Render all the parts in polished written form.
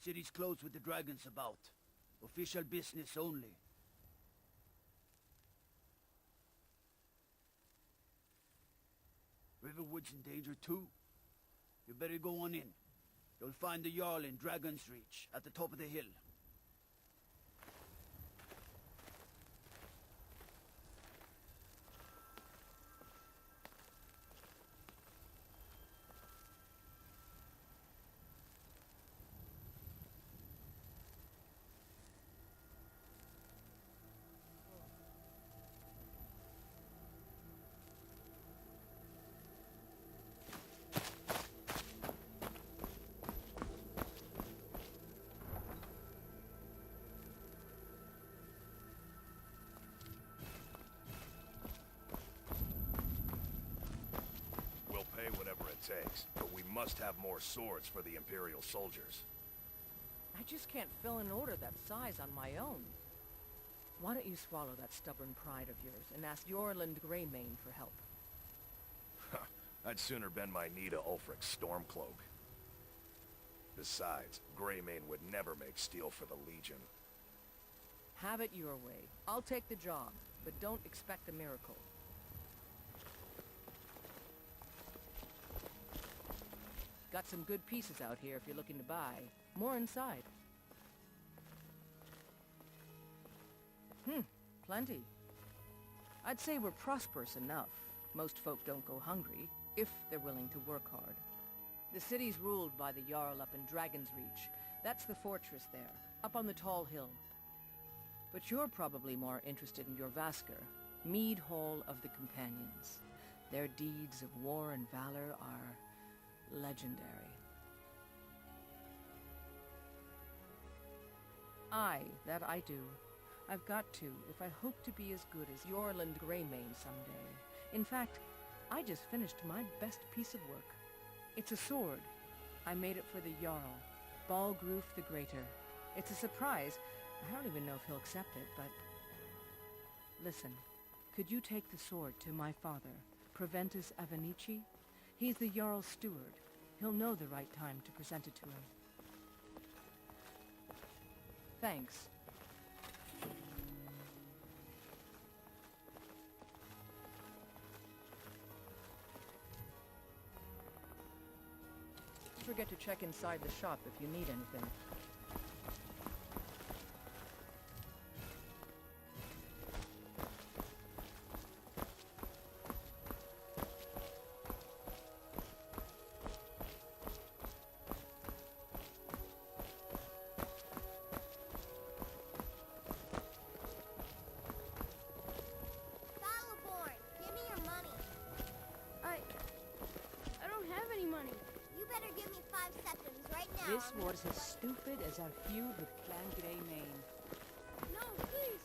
City's closed with the dragons about. Official business only. Riverwood's in danger too. You better go on in. You'll find the Jarl in Dragon's Reach, at the top of the hill. Pay whatever it takes, but we must have more swords for the Imperial soldiers. I just can't fill an order that size on my own. Why don't you swallow that stubborn pride of yours and ask Yorland Greymane for help? I'd sooner bend my knee to Ulfric's Stormcloak. Besides, Greymane would never make steel for the Legion. Have it your way. I'll take the job, but don't expect a miracle. Got some good pieces out here if you're looking to buy. More inside. Plenty. I'd say we're prosperous enough. Most folk don't go hungry, if they're willing to work hard. The city's ruled by the Jarl up in Dragon's Reach. That's the fortress there, up on the tall hill. But you're probably more interested in your Vasker, Mead Hall of the Companions. Their deeds of war and valor are legendary. Aye, that I do. I've got to, if I hope to be as good as Yorland Greymane someday. In fact, I just finished my best piece of work. It's a sword. I made it for the Jarl, Balgruf the Greater. It's a surprise. I don't even know if he'll accept it, but... Listen, could you take the sword to my father, Proventus Avenici? He's the Jarl's steward. He'll know the right time to present it to him. Thanks. Don't forget to check inside the shop if you need anything. This was as stupid as our feud with Clan Greymane. No, please!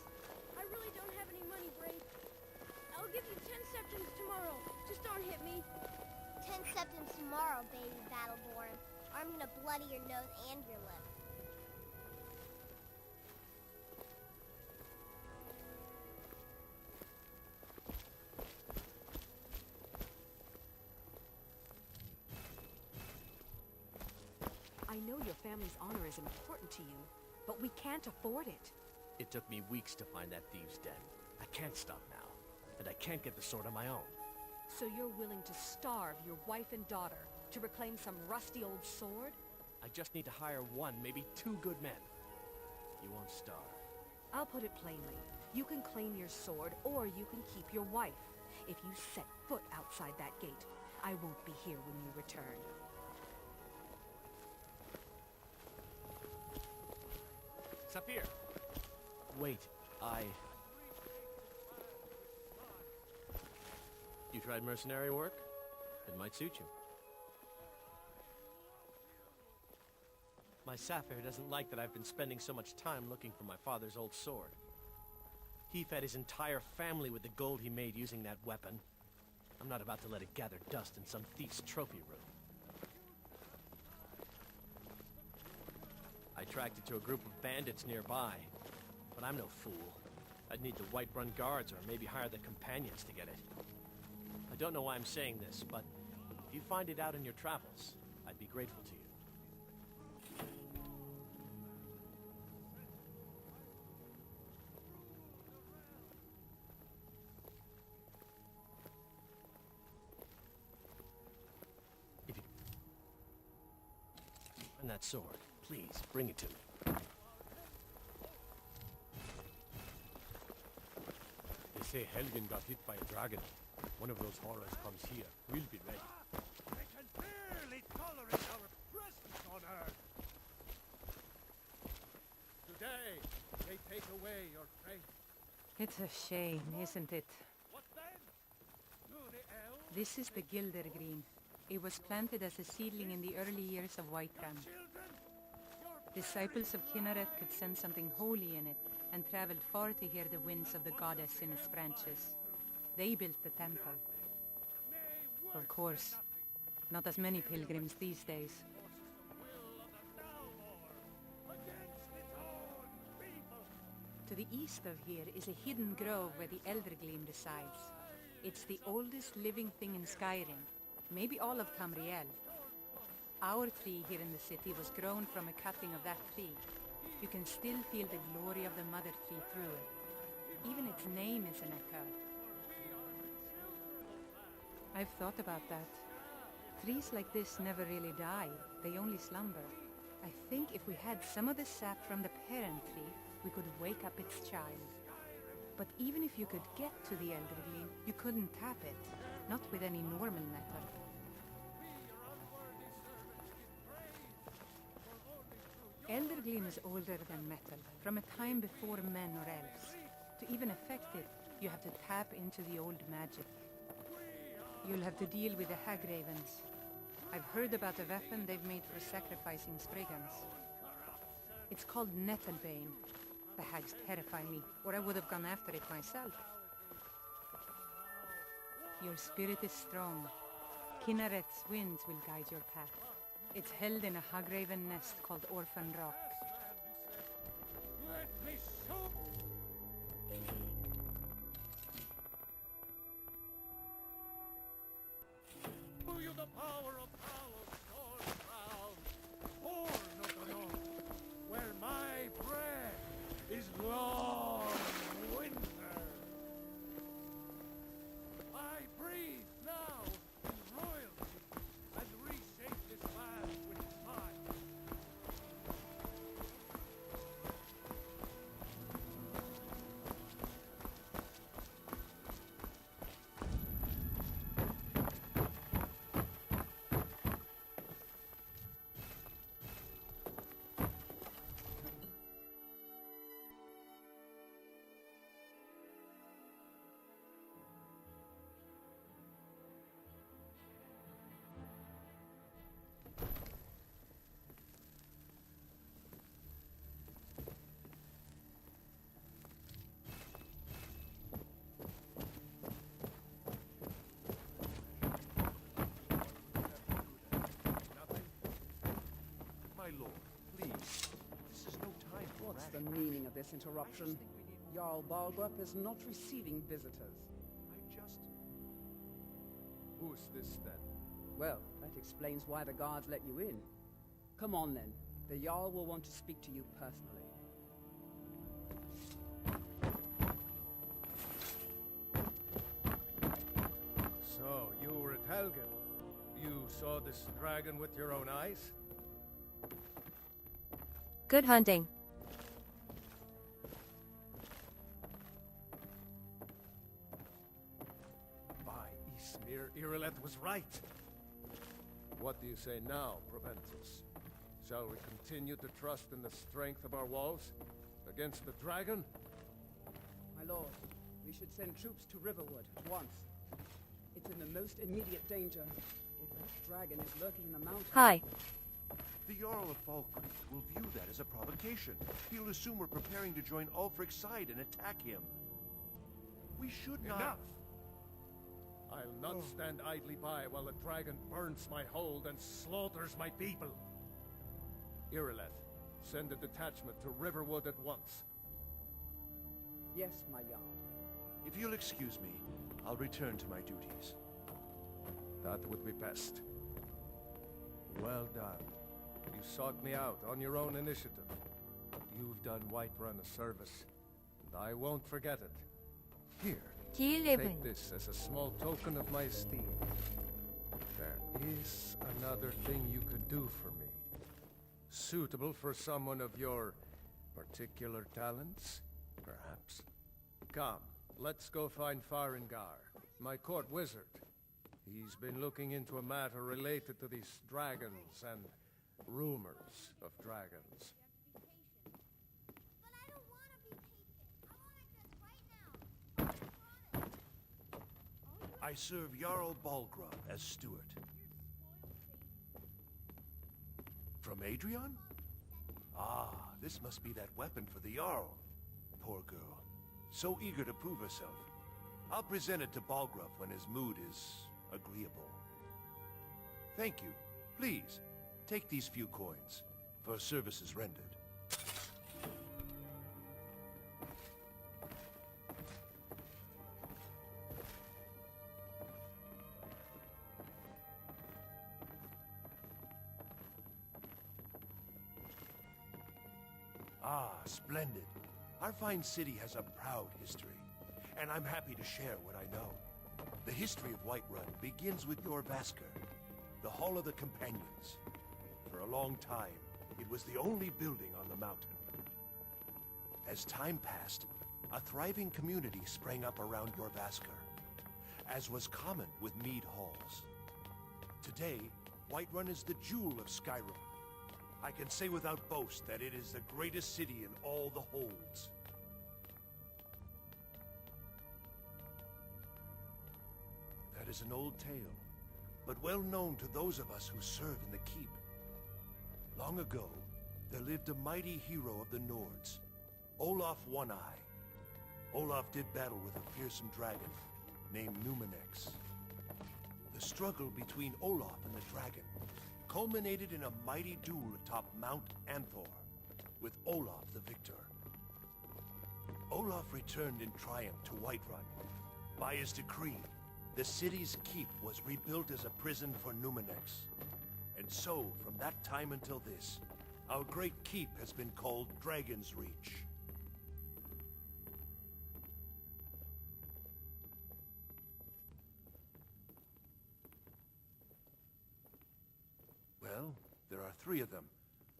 I really don't have any money, Brave. I'll give you 10 septims tomorrow. Just don't hit me. 10 septims tomorrow, baby Battleborn. I'm gonna bloody your nose and your lip. I know your family's honor is important to you, but we can't afford it. It took me weeks to find that thieves' den. I can't stop now, and I can't get the sword on my own. So you're willing to starve your wife and daughter to reclaim some rusty old sword? I just need to hire one, maybe two good men. You won't starve. I'll put it plainly. You can claim your sword, or you can keep your wife. If you set foot outside that gate, I won't be here when you return. Sapir! Wait, You tried mercenary work? It might suit you. My Sapphire doesn't like that I've been spending so much time looking for my father's old sword. He fed his entire family with the gold he made using that weapon. I'm not about to let it gather dust in some thief's trophy room. I tracked it to a group of bandits nearby, but I'm no fool. I'd need the Whiterun guards or maybe hire the companions to get it. I don't know why I'm saying this, but if you find it out in your travels, I'd be grateful to you. And that sword. Please, bring it to me. They say Helgen got hit by a dragon. One of those horrors comes here. We'll be ready. They can barely tolerate our presence on Earth. Today, they take away your faith. It's a shame, isn't it? What then? Do the elves, This is the Gilder Green. It was planted as a seedling in the early years of Whiterun. children? Disciples of Kinneret could sense something holy in it and traveled far to hear the winds of the goddess in its branches. They built the temple. Of course, not as many pilgrims these days. Against its own people. To the east of here is a hidden grove where the Eldergleam resides. It's the oldest living thing in Skyrim, maybe all of Tamriel. Our tree here in the city was grown from a cutting of that tree. You can still feel the glory of the mother tree through it. Even its name is an echo. I've thought about that. Trees like this never really die, they only slumber. I think if we had some of the sap from the parent tree, we could wake up its child. But even if you could get to the Eldergleam, you couldn't tap it, not with any normal metal. Eldergleam is older than metal, from a time before men or elves. To even affect it, you have to tap into the old magic. You'll have to deal with the Hagravens. I've heard about a weapon they've made for sacrificing Spriggans. It's called Nettlebane. The hags terrify me, or I would have gone after it myself. Your spirit is strong. Kinnaret's winds will guide your path. It's held in a Hagraven nest called Orphan Rock. Let me show. Show you the power of Howl's sword crown, horn of the north, where my breath is long winter. I breathe now in royalty and reshape this land with mine. Nothing? My lord, please. This is no time for What's the rash. meaning of this interruption? Jarl Balgrup is not receiving visitors. I just... Who's this then? Well, that explains why the guards let you in. Come on then. The Jarl will want to speak to you personally. So, you were at Helgen. You saw this dragon with your own eyes? Good hunting. By Ysmir, Irileth was right. What do you say now, Proventus? Shall we continue to trust in the strength of our walls? Against the dragon? My lord, we should send troops to Riverwood at once. It's in the most immediate danger. If that dragon is lurking in the mountains... Hi. The Jarl of Falkreath will view that as a provocation. He'll assume we're preparing to join Ulfric's side and attack him. We should not... Enough! I'll not stand idly by while the dragon burns my hold and slaughters my people. Irileth, send a detachment to Riverwood at once. Yes, my Jarl. If you'll excuse me, I'll return to my duties. That would be best. Well done. You sought me out on your own initiative. You've done Whiterun a service, and I won't forget it. Here, take this as a small token of my esteem. There is another thing you could do for me. Suitable for someone of your particular talents, perhaps? Come, let's go find Farengar, my court wizard. He's been looking into a matter related to these dragons and rumors of dragons. But I don't want to be patient. I want access right now. I serve Jarl Balgraf as steward. From Adrian? Ah, this must be that weapon for the Jarl. Poor girl. So eager to prove herself. I'll present it to Balgraf when his mood is agreeable. Thank you. Please, take these few coins for services rendered. Ah, splendid. Our fine city has a proud history, and I'm happy to share what I know. The history of Whiterun begins with Jorrvaskr, the Hall of the Companions. For a long time, it was the only building on the mountain. As time passed, a thriving community sprang up around Jorrvaskr, as was common with mead halls. Today, Whiterun is the jewel of Skyrim. I can say without boast that it is the greatest city in all the holds. That is an old tale, but well known to those of us who serve in the keep. Long ago, there lived a mighty hero of the Nords, Olaf One-Eye. Olaf did battle with a fearsome dragon named Numenex. The struggle between Olaf and the dragon culminated in a mighty duel atop Mount Anthor, with Olaf the victor. Olaf returned in triumph to Whiterun. By his decree, the city's keep was rebuilt as a prison for Numenex. And so, from that time until this, our great keep has been called Dragon's Reach. Well, there are 3 of them,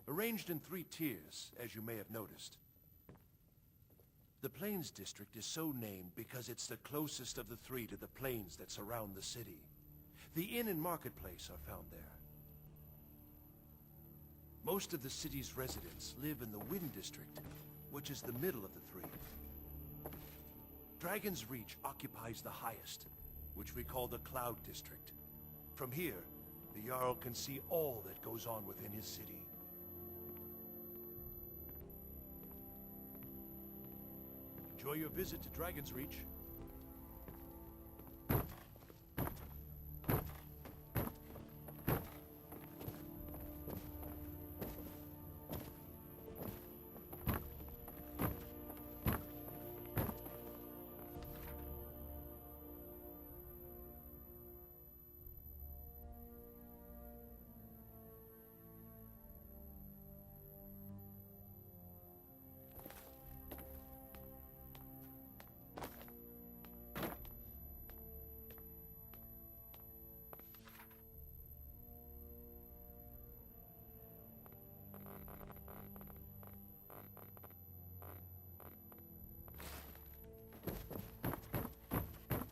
arranged in 3 tiers, as you may have noticed. The Plains District is so named because it's the closest of the 3 to the plains that surround the city. The inn and marketplace are found there. Most of the city's residents live in the Wind District, which is the middle of the 3. Dragon's Reach occupies the highest, which we call the Cloud District. From here, the Jarl can see all that goes on within his city. Enjoy your visit to Dragon's Reach.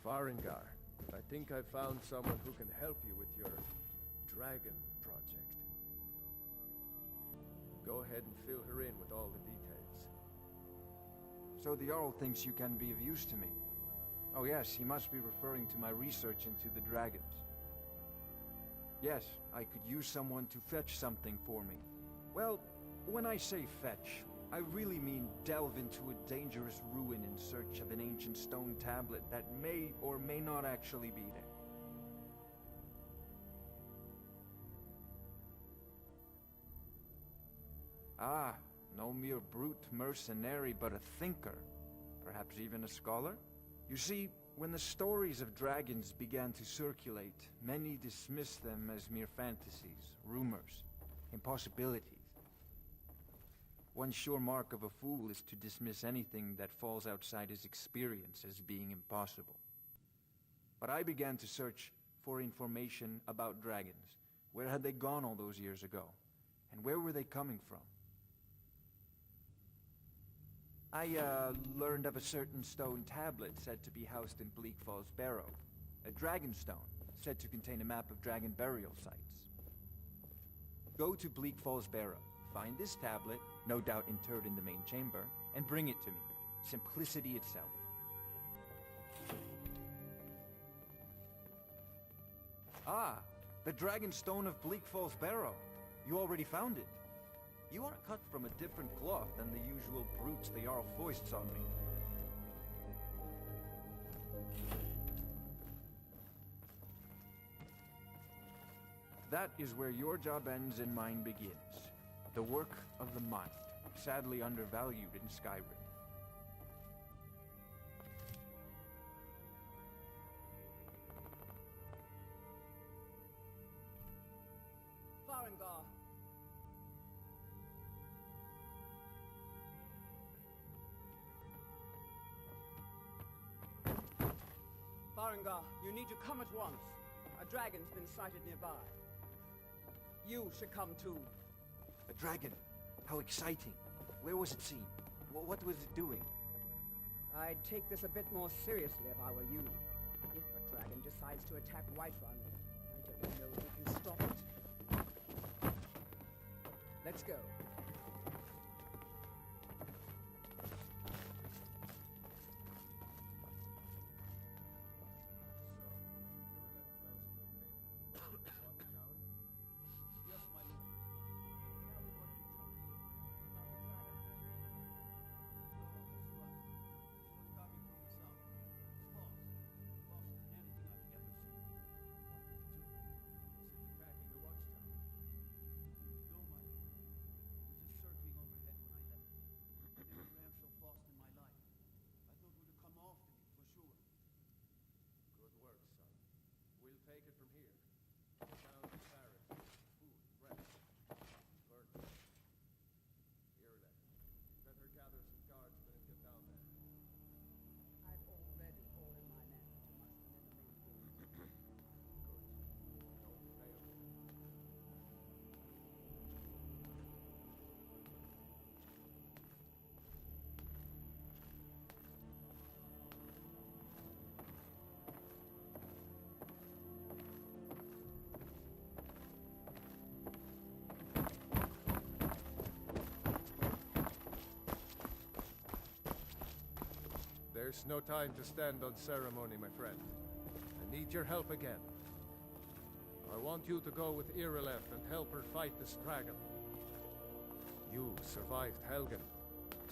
Farengar, I think I found someone who can help you with your dragon project. Go ahead and fill her in with all the details. So the Jarl thinks you can be of use to me. Oh yes, he must be referring to my research into the dragons. Yes, I could use someone to fetch something for me. Well, when I say fetch, I really mean delve into a dangerous ruin in search of an ancient stone tablet that may or may not actually be there. Ah, no mere brute mercenary, but a thinker. Perhaps even a scholar? You see, when the stories of dragons began to circulate, many dismissed them as mere fantasies, rumors, impossibilities. One sure mark of a fool is to dismiss anything that falls outside his experience as being impossible. But I began to search for information about dragons. Where had they gone all those years ago? And where were they coming from? I, learned of a certain stone tablet said to be housed in Bleak Falls Barrow. A dragon stone, said to contain a map of dragon burial sites. Go to Bleak Falls Barrow, find this tablet, no doubt interred in the main chamber, and bring it to me. Simplicity itself. Ah, the dragon stone of Bleak Falls Barrow. You already found it. You are cut from a different cloth than the usual brutes the Jarl foists on me. That is where your job ends and mine begins. The work of the mind, sadly undervalued in Skyrim. Farengar. Farengar, you need to come at once. A dragon's been sighted nearby. You should come too. A dragon? How exciting. Where was it seen? What was it doing? I'd take this a bit more seriously if I were you. If a dragon decides to attack Whiterun, I don't know if we can stop it. Let's go. Take it from here. Down to Paris. Food, rest, burden. Ireland, better gather some guardsmen and get down there. I've already ordered my men to muster in the main gate. Good. Don't fail. There's no time to stand on ceremony, my friend. I need your help again. I want you to go with Irileth and help her fight this dragon. You survived Helgen,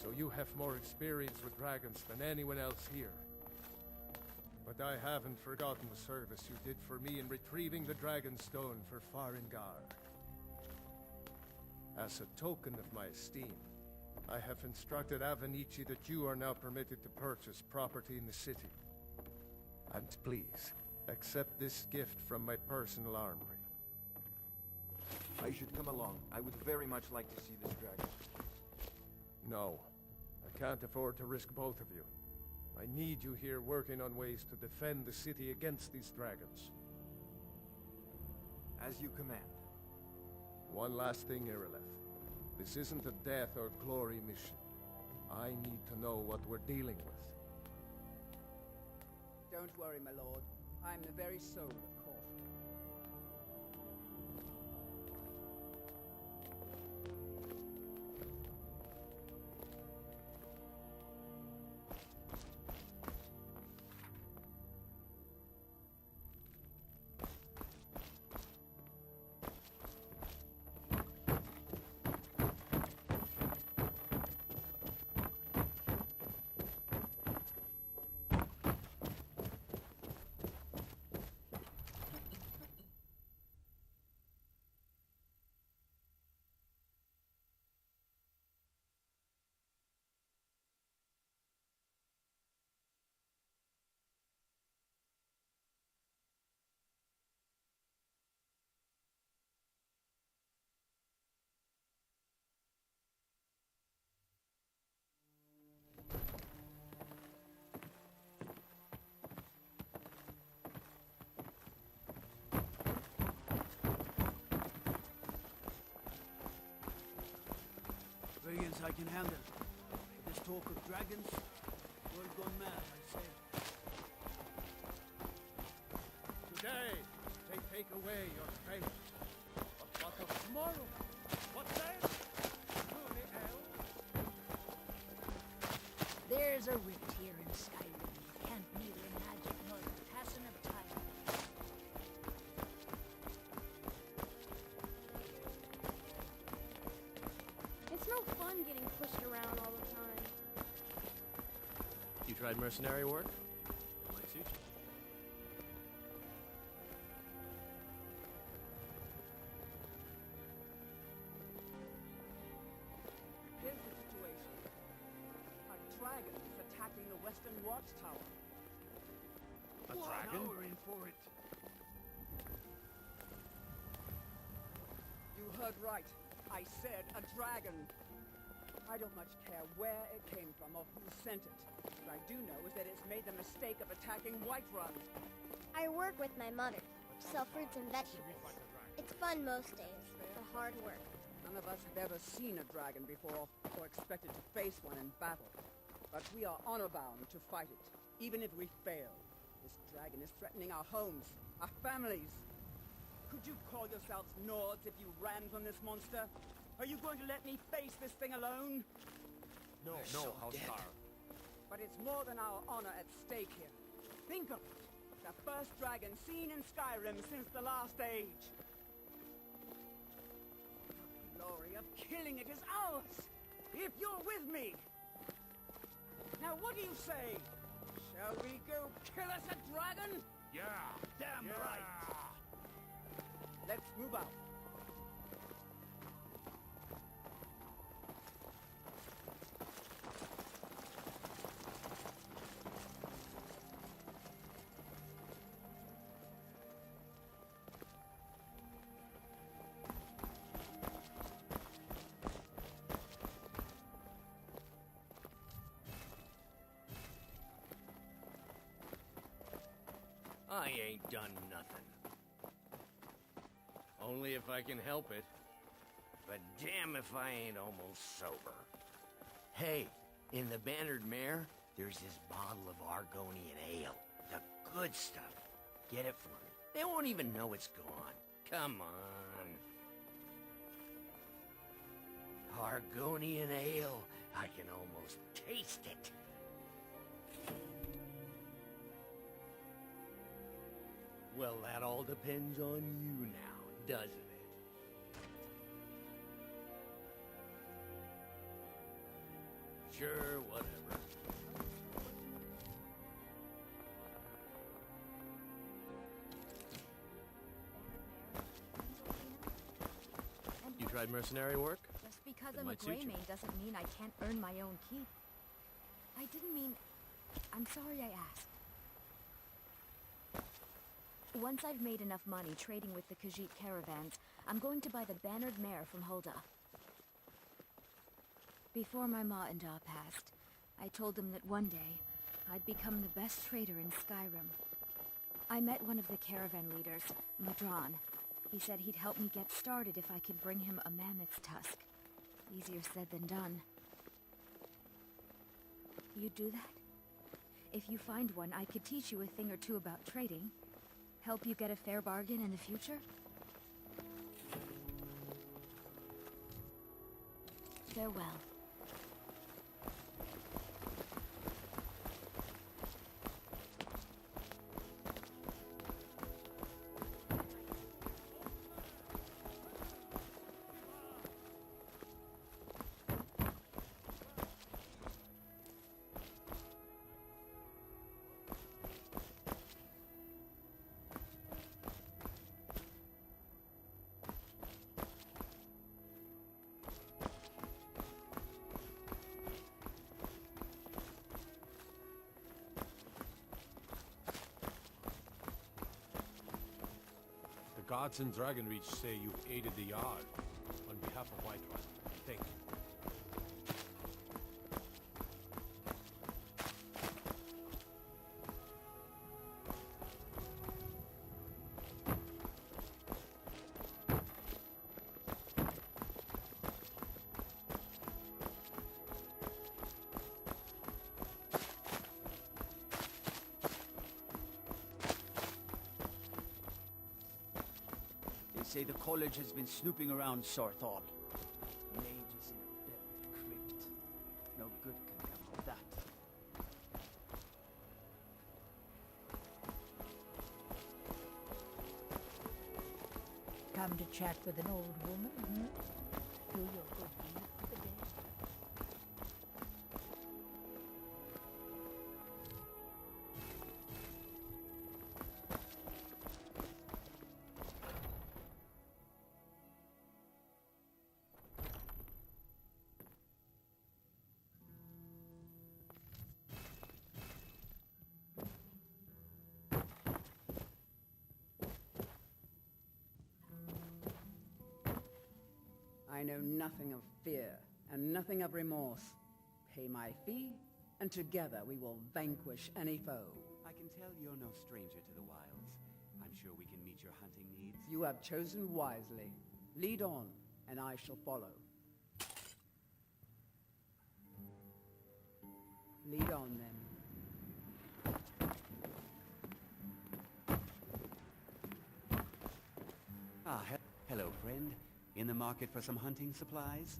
so you have more experience with dragons than anyone else here. But I haven't forgotten the service you did for me in retrieving the dragon stone for Farengar. As a token of my esteem, I have instructed Avenici that you are now permitted to purchase property in the city. And please, accept this gift from my personal armory. I should come along. I would very much like to see this dragon. No, I can't afford to risk both of you. I need you here working on ways to defend the city against these dragons. As you command. One last thing, Irileth. This isn't a death or glory mission. I need to know what we're dealing with. Don't worry, my lord. I'm the very soul of caution. Civilians I can handle. This talk of dragons, world gone mad, I say. Today, they take away your faith. But what of tomorrow? What then? Truly, El? There's a rift here in Skyrim. Can't neither imagine nor the passing of time. It's no fun getting pushed around all the time. You tried mercenary work? It might suit you. Here's the situation. A dragon is attacking the western watchtower. A dragon? Now we're in for it. You heard right. I said a dragon. I don't much care where it came from or who sent it. What I do know is that it's made the mistake of attacking Whiterun. I work with my mother. Sell fruits and vegetables. It's fun most days, but hard work. None of us have ever seen a dragon before, or expected to face one in battle. But we are honor-bound to fight it, even if we fail. This dragon is threatening our homes, our families. Could you call yourselves Nords if you ran from this monster? Are you going to let me face this thing alone? No, Housecar. But it's more than our honor at stake here. Think of it. The first dragon seen in Skyrim since the last age. The glory of killing it is ours, if you're with me. Now what do you say? Shall we go kill us a dragon? Yeah! Damn right. Let's move out. I ain't done nothing. Only if I can help it. But damn if I ain't almost sober. Hey, in the Bannered Mare, there's this bottle of Argonian ale. The good stuff. Get it for me. They won't even know it's gone. Come on. Argonian ale. I can almost taste it. Well, that all depends on you now, doesn't it? Sure, whatever. You tried mercenary work? Just because It I'm a might suit gray you. maid doesn't mean I can't earn my own keep. I didn't mean... I'm sorry I asked. Once I've made enough money trading with the Khajiit caravans, I'm going to buy the Bannered Mare from Hulda. Before my ma and Da passed, I told them that one day, I'd become the best trader in Skyrim. I met one of the caravan leaders, Madron. He said he'd help me get started if I could bring him a mammoth's tusk. Easier said than done. You'd do that? If you find one, I could teach you a thing or two about trading. Help you get a fair bargain in the future? Farewell. The gods in Dragonreach say you've aided the Jarl on behalf of Whiterun. Thank you. say the college has been snooping around Sarthal. Mages in a buried crypt. No good can come of that. Come to chat with an old woman, hmm? Do your good deed for the day. I know nothing of fear, and nothing of remorse. Pay my fee, and together we will vanquish any foe. I can tell you're no stranger to the wilds. I'm sure we can meet your hunting needs. You have chosen wisely. Lead on, and I shall follow. Lead on, then. Ah, hello, friend. In the market for some hunting supplies?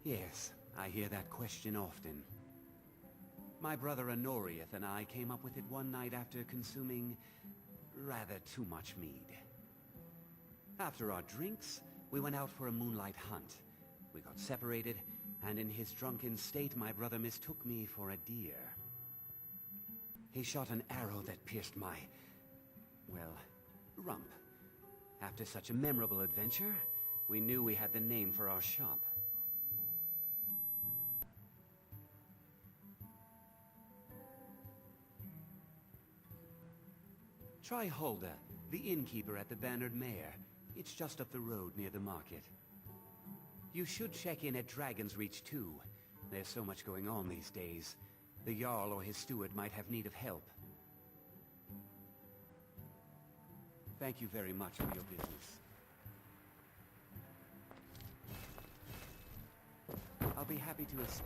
Yes, I hear that question often. My brother Honorius and I came up with it one night after consuming rather too much mead. After our drinks, we went out for a moonlight hunt. We got separated, and in his drunken state, my brother mistook me for a deer. He shot an arrow that pierced my, well, rump. After such a memorable adventure, we knew we had the name for our shop. Try Hulda, the innkeeper at the Bannered Mare. It's just up the road near the market. You should check in at Dragon's Reach too. There's so much going on these days. The Jarl or his steward might have need of help. Thank you very much for your business. I'll be happy to assist.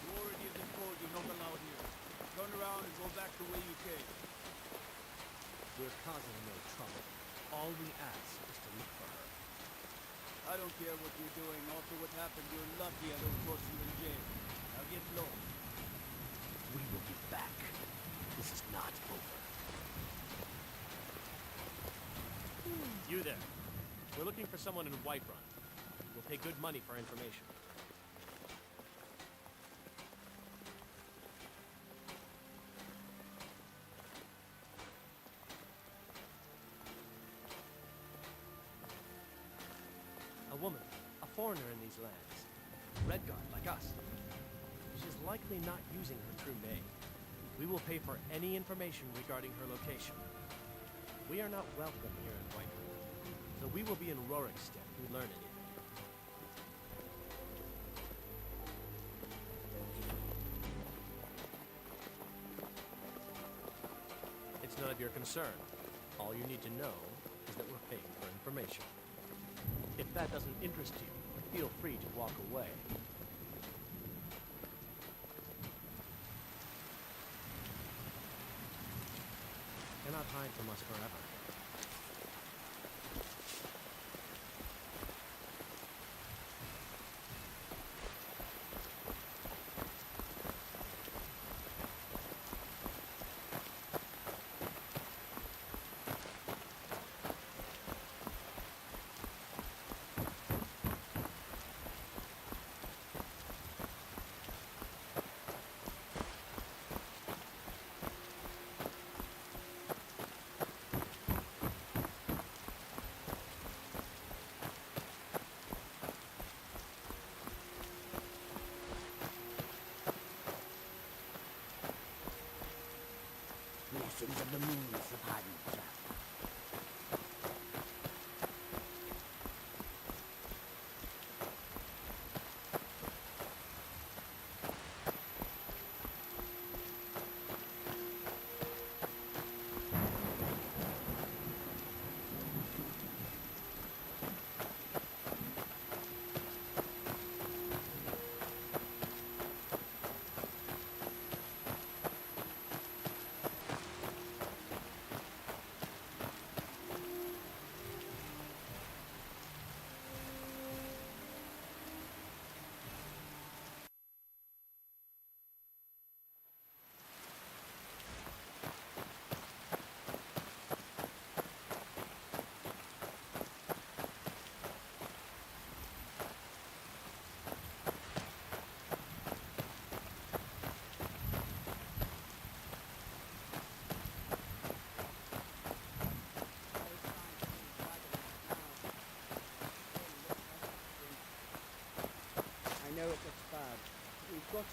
You already have been told you're not allowed here. Turn around and go back the way you came. We're causing no trouble. All we ask is to look for her. I don't care what you're doing. After what happened, you're lucky I don't force you in jail. Now get low. We will be back. This is not over. You there. We're looking for someone in Whiterun. We'll pay good money for information. A woman, a foreigner in these lands. Redguard, like us. She's likely not using her true name. We will pay for any information regarding her location. We are not welcome here in Whiterun, so we will be in Rorikstead to learn anything. It's none of your concern. All you need to know is that we're paying for information. If that doesn't interest you, feel free to walk away. Cannot hide from us forever. Blessings of the moon upon each other.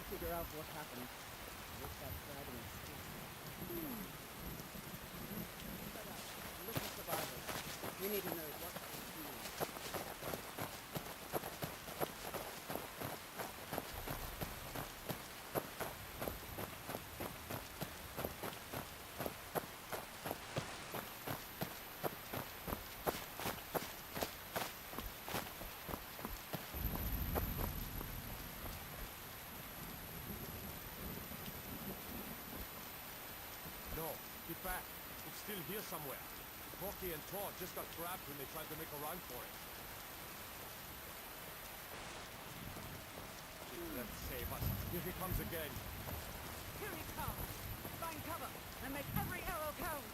figure out what happened. With that dragon is still. Look at survivors. We need to know what they're doing. No, get back. It's still here somewhere. Corky and Tor just got grabbed when they tried to make a run for it. Let's save us. Here he comes again. Here he comes! Find cover and make every arrow count!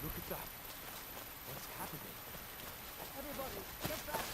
Look at that. What's happening? Everybody, get back!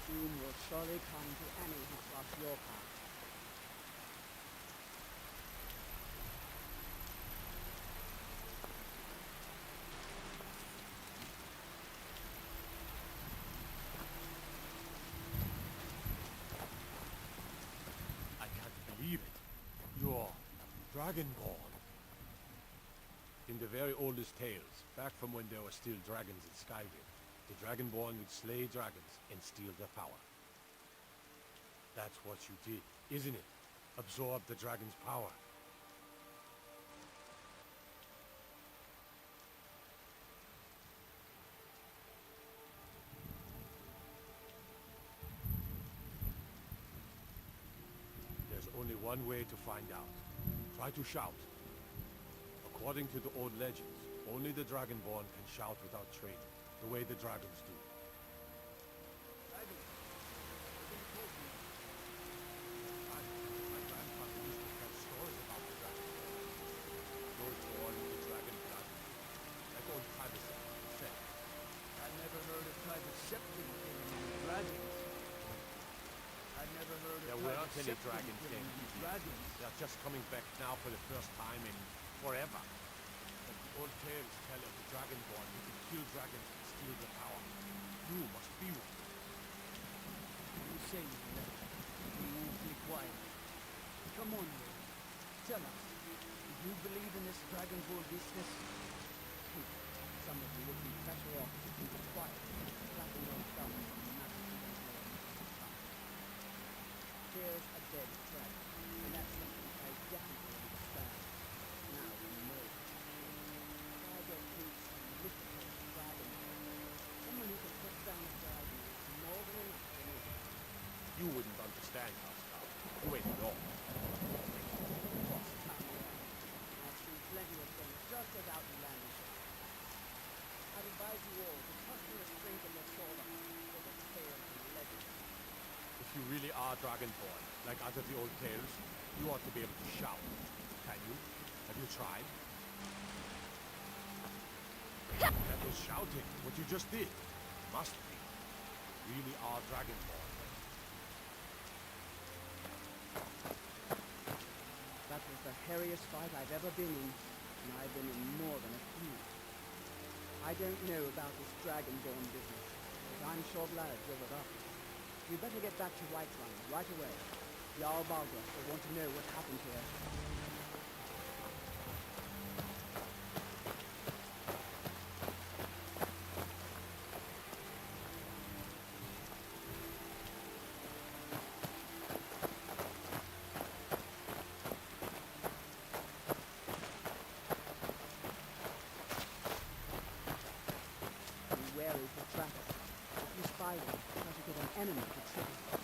Doom will surely come to any who cross your path. I can't believe it. You're Dragonborn. In the very oldest tales, back from when there were still dragons in Skyrim, the Dragonborn would slay dragons and steal their power. That's what you did, isn't it? Absorb the dragon's power. There's only one way to find out. Try to shout. According to the old legends, only the Dragonborn can shout without training, the way the dragons do. My grandfather used to tell stories about the dragon. Those born with the dragon blood. Like old Travis said. I never heard of Travis Septim killing dragons. I never heard of There weren't any Septim dragons then. killing dragons. They're just coming back now for the first time in forever. But the old tales tell of the Dragonborn who can kill dragons and steal their power. You must be one. You say you left. We won't be quiet. Come on, Will. Tell us. Do you believe in this Dragonborn business? Some of you would be better off to keep it quiet, flapping your thumbs on the majesty of your Here's a dead dragon, and that's something I definitely understand. Now we know. Why don't we look at this dragon? Someone who can put down a dragon is more than enough for me. You wouldn't understand, Housecow. You ain't at all. Boss Chung-Myeong. I've seen plenty of things just as outlandish. I'd advise you all to trust You're a stranger more sort of the tales and legends. If you really are Dragonborn, like other the old tales, you ought to be able to shout. Can you? Have you tried? That was shouting, what you just did. Must be. Really are Dragonborn. That was the hairiest fight I've ever been in, and I've been in more than a few. I don't know about this Dragonborn business, but I'm sure glad you're with us. You better get back to Whiterun right away. Jarl Balgruuf will want to know what happened here. Be wary for traps. If you spy them, try to get an enemy to trigger.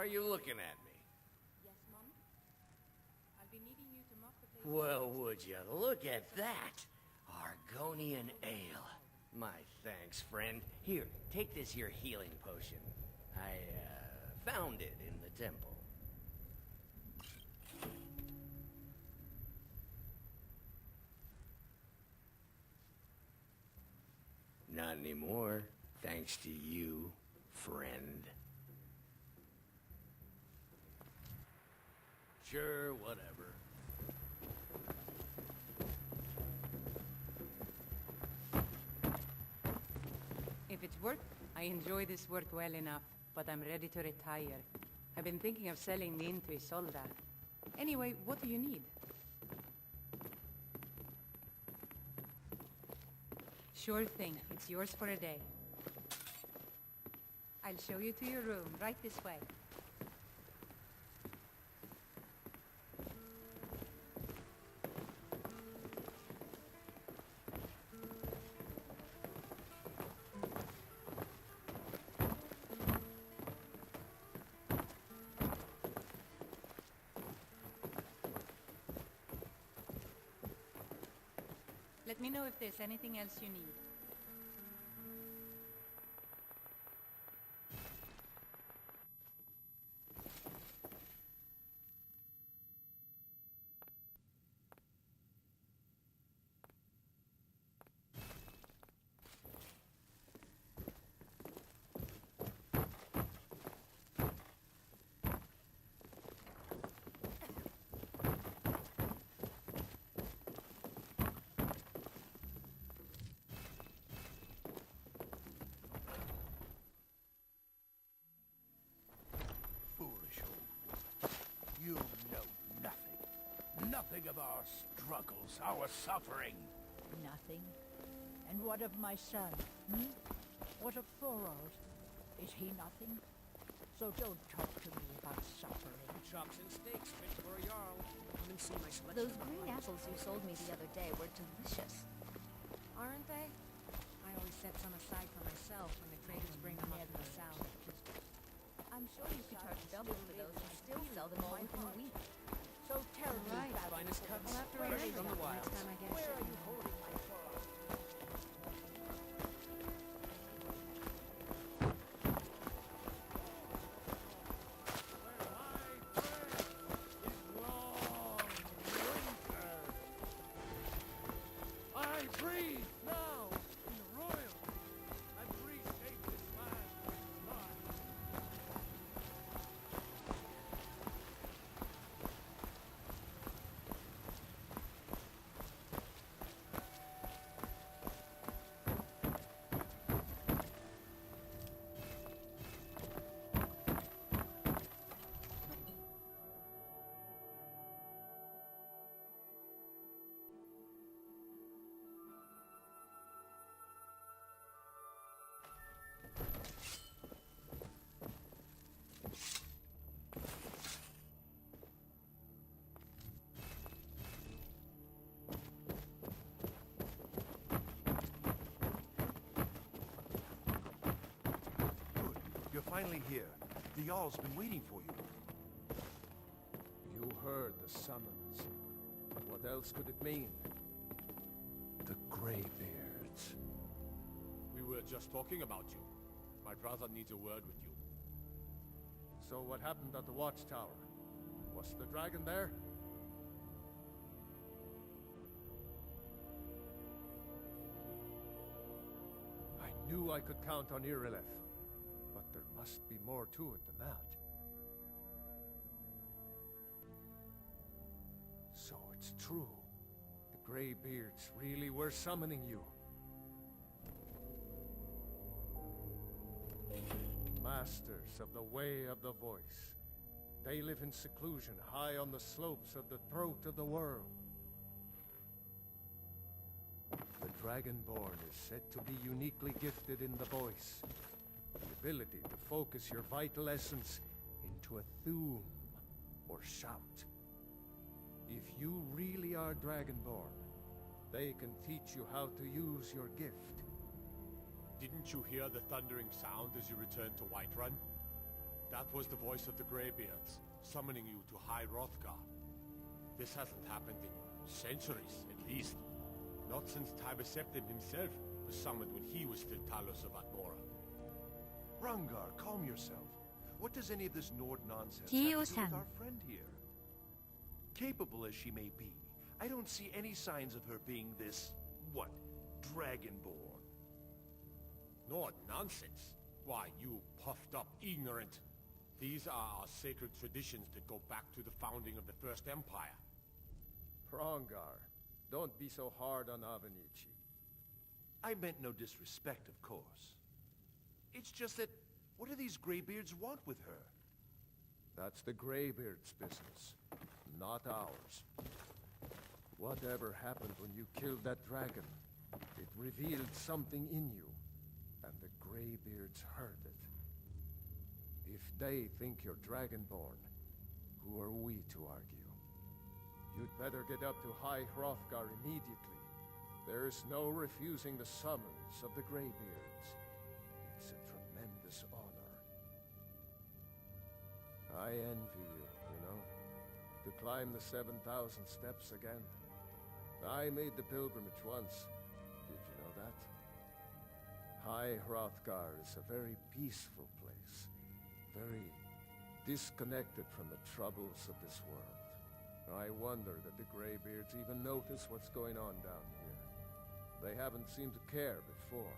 Why are you looking at me? Yes, Mom? I'll be needing you to mop the place. Well, would you look at that? Argonian ale. My thanks, friend. Here, take this here healing potion. I, found it in the temple. anymore, thanks to you, friend. Sure, whatever. If it's work, I enjoy this work well enough, but I'm ready to retire. I've been thinking of selling the Intri Solda. Anyway, what do you need? Sure thing. It's yours for a day. I'll show you to your room, right this way. Let me know if there's anything else you need. You know nothing. Nothing of our struggles, our suffering. Nothing. And what of my son? What of Thorold? Is he nothing? So don't talk to me about suffering. Chops and steaks fit for a Jarl. Come and see my selection. Those green apples you sold me the other day were delicious. Aren't they? I always set some aside for myself when the traders bring them up from the south. I'm sure you could charge double for those and still sell them all within a week. So terribly Right. bad. Finest cuts, I'll have to fresh remember from the that wild. next time I get Where are shipping. you holding my Thorold? I breathe now in the royalty and reshape this land with blood. Good. You're finally here. The Jarl's been waiting for you. You heard the summons. What else could it mean? The Greybeards. We were just talking about you. My brother needs a word with you. So what happened at the watchtower? Was the dragon there? I knew I could count on Irileth, but there must be more to it than that. So it's true. The Greybeards really were summoning you. Masters of the Way of the Voice. They live in seclusion high on the slopes of the throat of the world. The Dragonborn is said to be uniquely gifted in the voice. The ability to focus your vital essence into a thum, or shout. If you really are Dragonborn, they can teach you how to use your gift. Didn't you hear the thundering sound as you returned to Whiterun? That was the voice of the Greybeards, summoning you to High Hrothgar. This hasn't happened in centuries, at least. Not since Tiber Septim himself was summoned when he was still Talos of Atmora. Rungar, calm yourself. What does any of this Nord nonsense have to do with our friend here? Capable as she may be, I don't see any signs of her being this, what, Dragonborn. No, nonsense. Why, you puffed up ignorant. These are our sacred traditions that go back to the founding of the First Empire. Hrongar, don't be so hard on Avenichi. I meant no disrespect, of course. It's just that, what do these Greybeards want with her? That's the Greybeards' business, not ours. Whatever happened when you killed that dragon, it revealed something in you, and the Greybeards heard it. If they think you're Dragonborn, who are we to argue? You'd better get up to High Hrothgar immediately. There's no refusing the summons of the Greybeards. It's a tremendous honor. I envy you know? To climb the 7,000 steps again. I made the pilgrimage once. Did you know that? High Hrothgar is a very peaceful place. Very disconnected from the troubles of this world. I wonder that the Greybeards even notice what's going on down here. They haven't seemed to care before.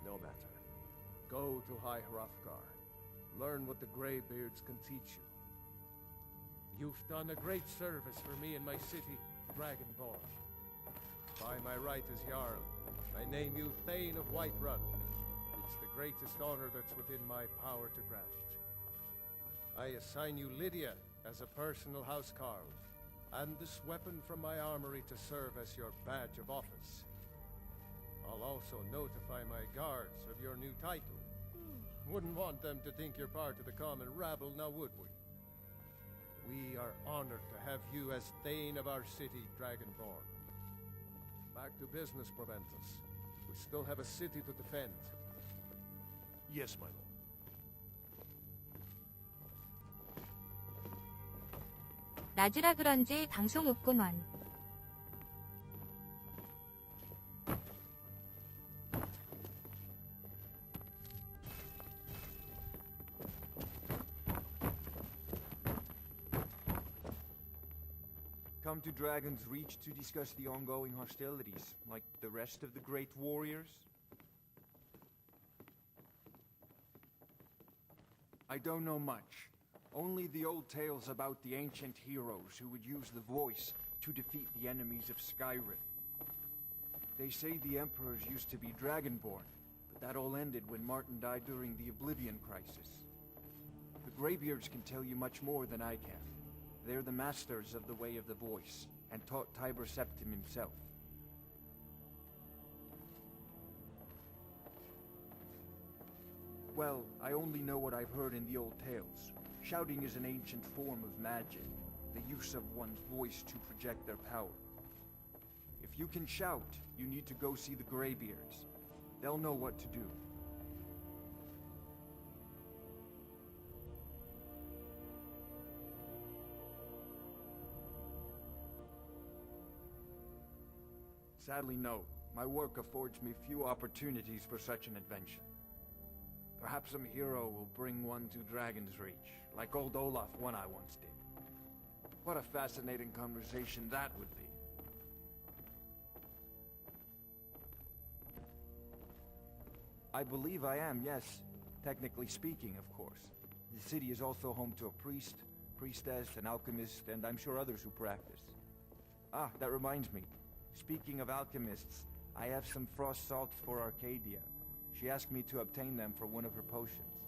No matter. Go to High Hrothgar. Learn what the Greybeards can teach you. You've done a great service for me and my city, Dragonborn. By my right as Jarl, I name you Thane of Whiterun. It's the greatest honor that's within my power to grant. I assign you Lydia as a personal housecarl, and this weapon from my armory to serve as your badge of office. I'll also notify my guards of your new title. Wouldn't want them to think you're part of the common rabble, now would we? We are honored to have you as Thane of our city, Dragonborn. Back to business, Proventus. We still have a city to defend. Yes, my lord. 낮이라 그런지 방송 없구먼. Come to Dragon's Reach to discuss the ongoing hostilities, like the rest of the great warriors? I don't know much. Only the old tales about the ancient heroes who would use the voice to defeat the enemies of Skyrim. They say the emperors used to be Dragonborn, but that all ended when Martin died during the Oblivion Crisis. The Greybeards can tell you much more than I can. They're the masters of the way of the voice, and taught Tiber Septim himself. Well, I only know what I've heard in the old tales. Shouting is an ancient form of magic, the use of one's voice to project their power. If you can shout, you need to go see the Greybeards. They'll know what to do. Sadly, no. My work affords me few opportunities for such an adventure. Perhaps some hero will bring one to Dragon's Reach, like old Olaf one I once did. What a fascinating conversation that would be. I believe I am, yes. Technically speaking, of course. The city is also home to a priest, priestess, an alchemist, and I'm sure others who practice. Ah, that reminds me. Speaking of alchemists, I have some frost salts for Arcadia. She asked me to obtain them for one of her potions.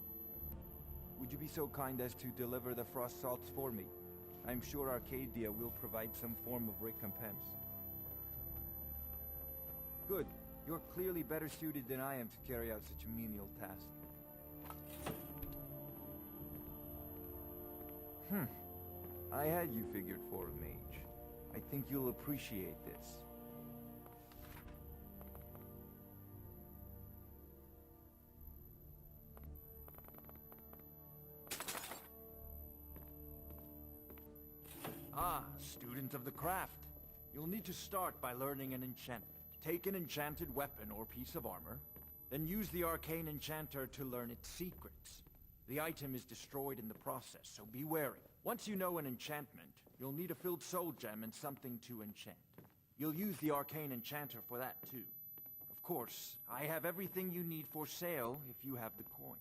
Would you be so kind as to deliver the frost salts for me? I'm sure Arcadia will provide some form of recompense. Good. You're clearly better suited than I am to carry out such a menial task. I had you figured for a mage. I think you'll appreciate this. Ah, student of the craft. You'll need to start by learning an enchantment. Take an enchanted weapon or piece of armor, then use the arcane enchanter to learn its secrets. The item is destroyed in the process, so be wary. Once you know an enchantment, you'll need a filled soul gem and something to enchant. You'll use the arcane enchanter for that too. Of Of course, I have everything you need for sale if you have the coin.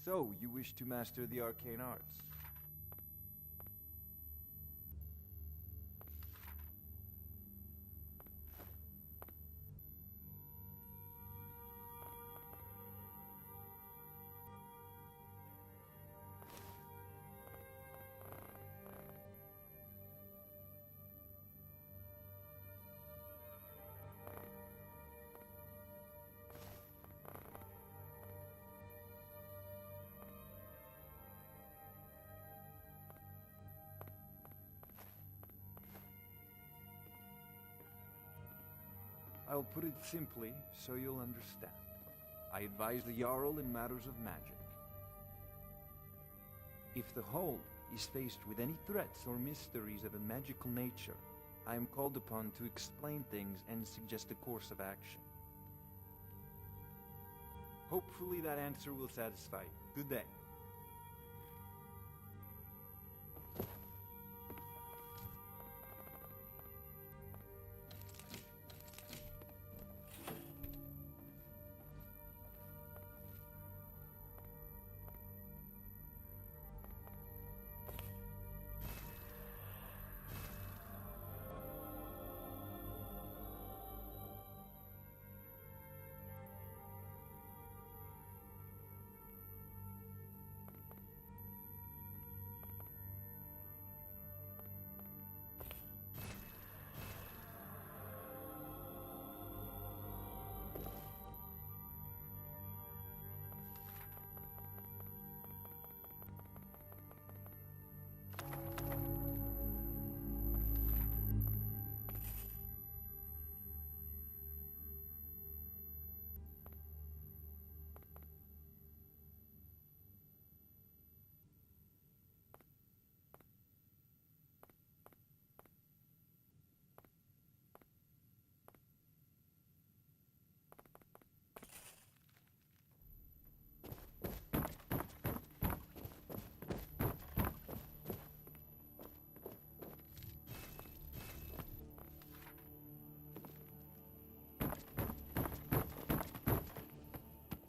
So, you wish to master the arcane arts? I'll put it simply so you'll understand. I advise the Jarl in matters of magic. If the Hold is faced with any threats or mysteries of a magical nature, I am called upon to explain things and suggest a course of action. Hopefully that answer will satisfy you. Good day.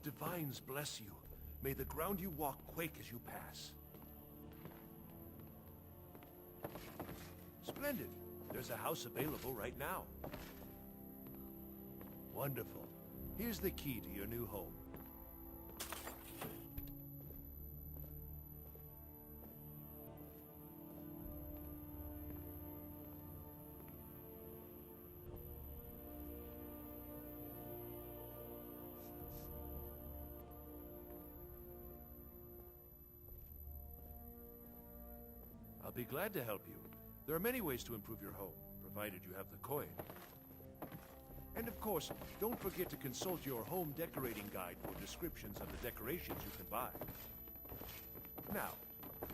Divines bless you. May the ground you walk quake as you pass. Splendid. There's a house available right now. Wonderful. Here's the key to your new home. I'll be glad to help you. There are many ways to improve your home, provided you have the coin. And of course, don't forget to consult your home decorating guide for descriptions of the decorations you can buy. Now,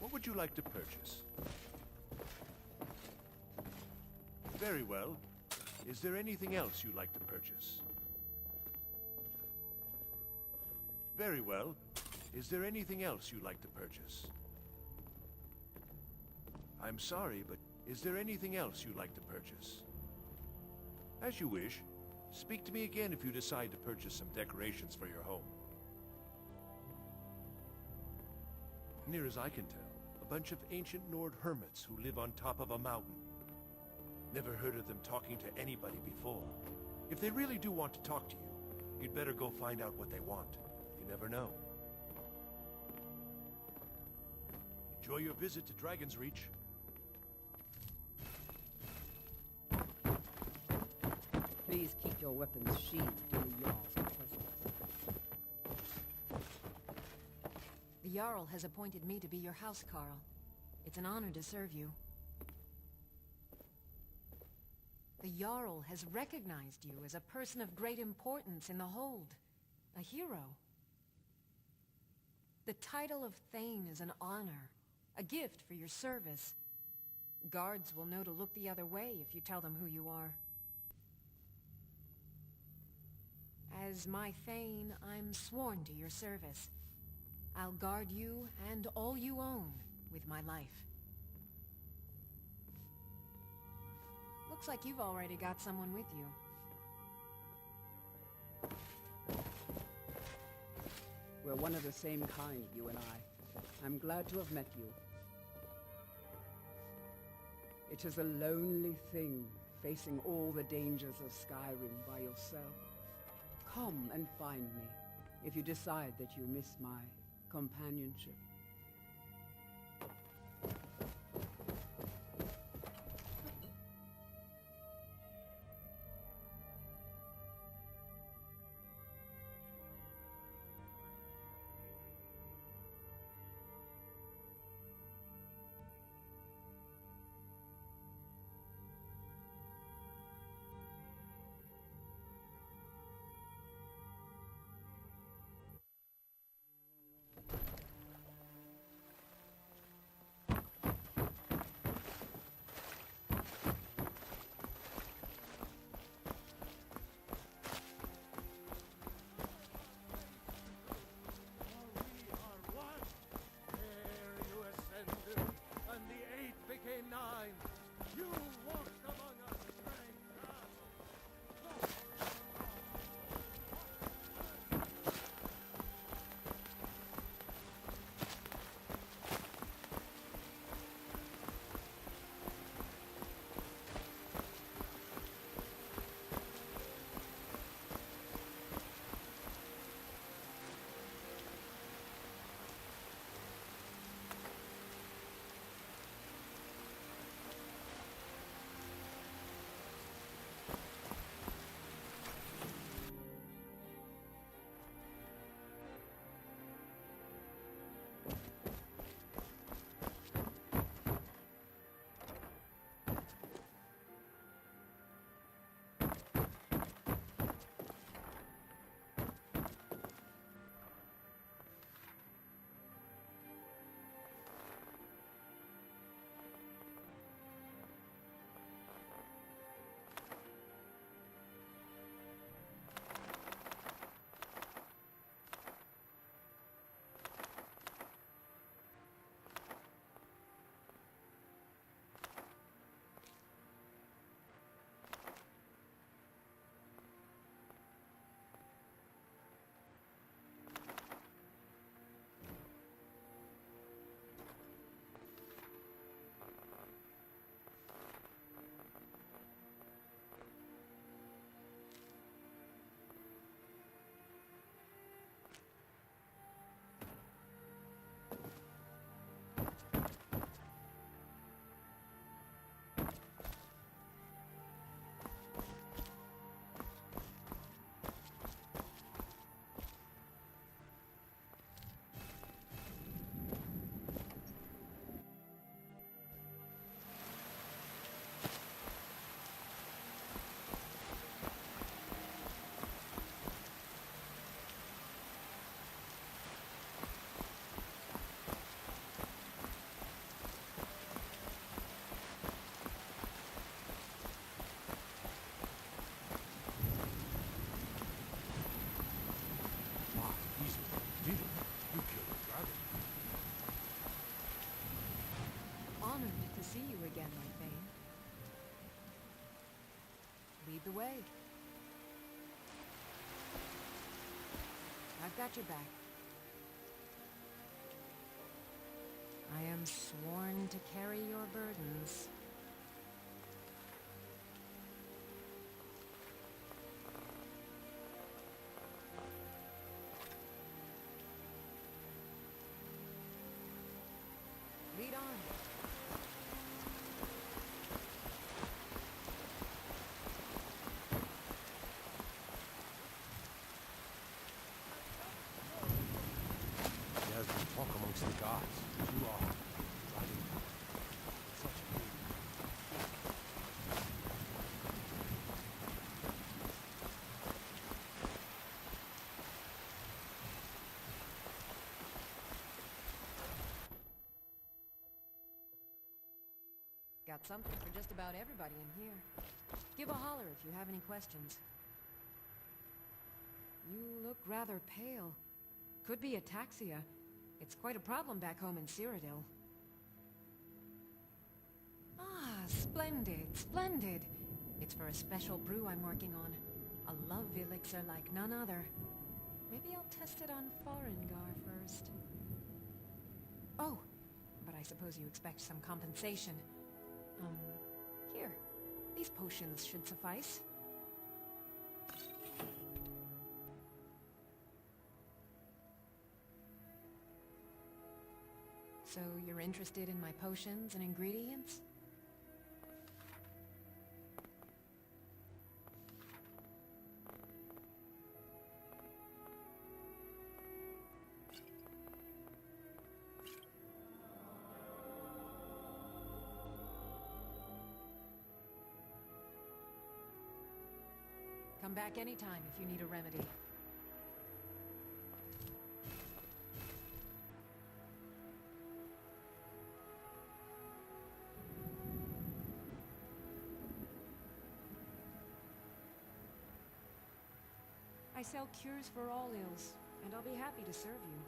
what would you like to purchase? Very well. Is there anything else you'd like to purchase? Very well. Is there anything else you'd like to purchase? I'm sorry, but is there anything else you'd like to purchase? As you wish. Speak to me again if you decide to purchase some decorations for your home. Near as I can tell, a bunch of ancient Nord hermits who live on top of a mountain. Never heard of them talking to anybody before. If they really do want to talk to you, you'd better go find out what they want. You never know. Enjoy your visit to Dragon's Reach. Please keep your weapons sheathed in the Jarl's presence. The Jarl has appointed me to be your housecarl. It's an honor to serve you. The Jarl has recognized you as a person of great importance in the Hold. A hero. The title of Thane is an honor, a gift for your service. Guards will know to look the other way if you tell them who you are. As my Thane, I'm sworn to your service. I'll guard you and all you own with my life. Look Looks like you've already got someone with you. We're one of the same kind, you and I. I'm glad to have met you. It is a lonely thing, facing all the dangers of Skyrim by yourself. Come and find me, if you decide that you miss my companionship. See you again, my Thane. Lead the way. I've got your back. I am sworn to carry your burdens. Lead on. Talk amongst the gods. You are riding such a big. Got something for just about everybody in here. Give a holler if you have any questions. You look rather pale. Could be ataxia. It's quite a problem back home in Cyrodiil. Ah, splendid, splendid. It's for a special brew I'm working on. A love elixir like none other. Maybe I'll test it on Farengar first. Oh, but I suppose you expect some compensation. Here. These potions should suffice. So you're interested in my potions and ingredients? Come back anytime if you need a remedy. I sell cures for all ills, and I'll be happy to serve you.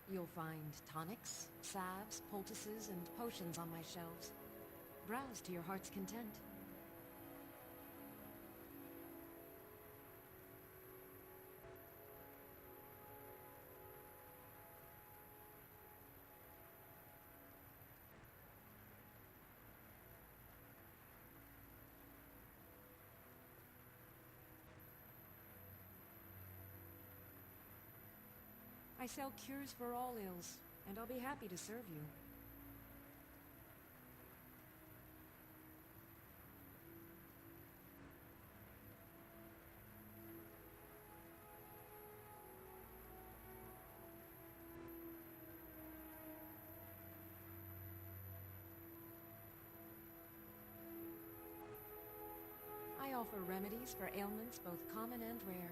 You'll find tonics, salves, poultices, and potions on my shelves. Browse to your heart's content. I sell cures for all ills, and I'll be happy to serve you. I offer remedies for ailments both common and rare.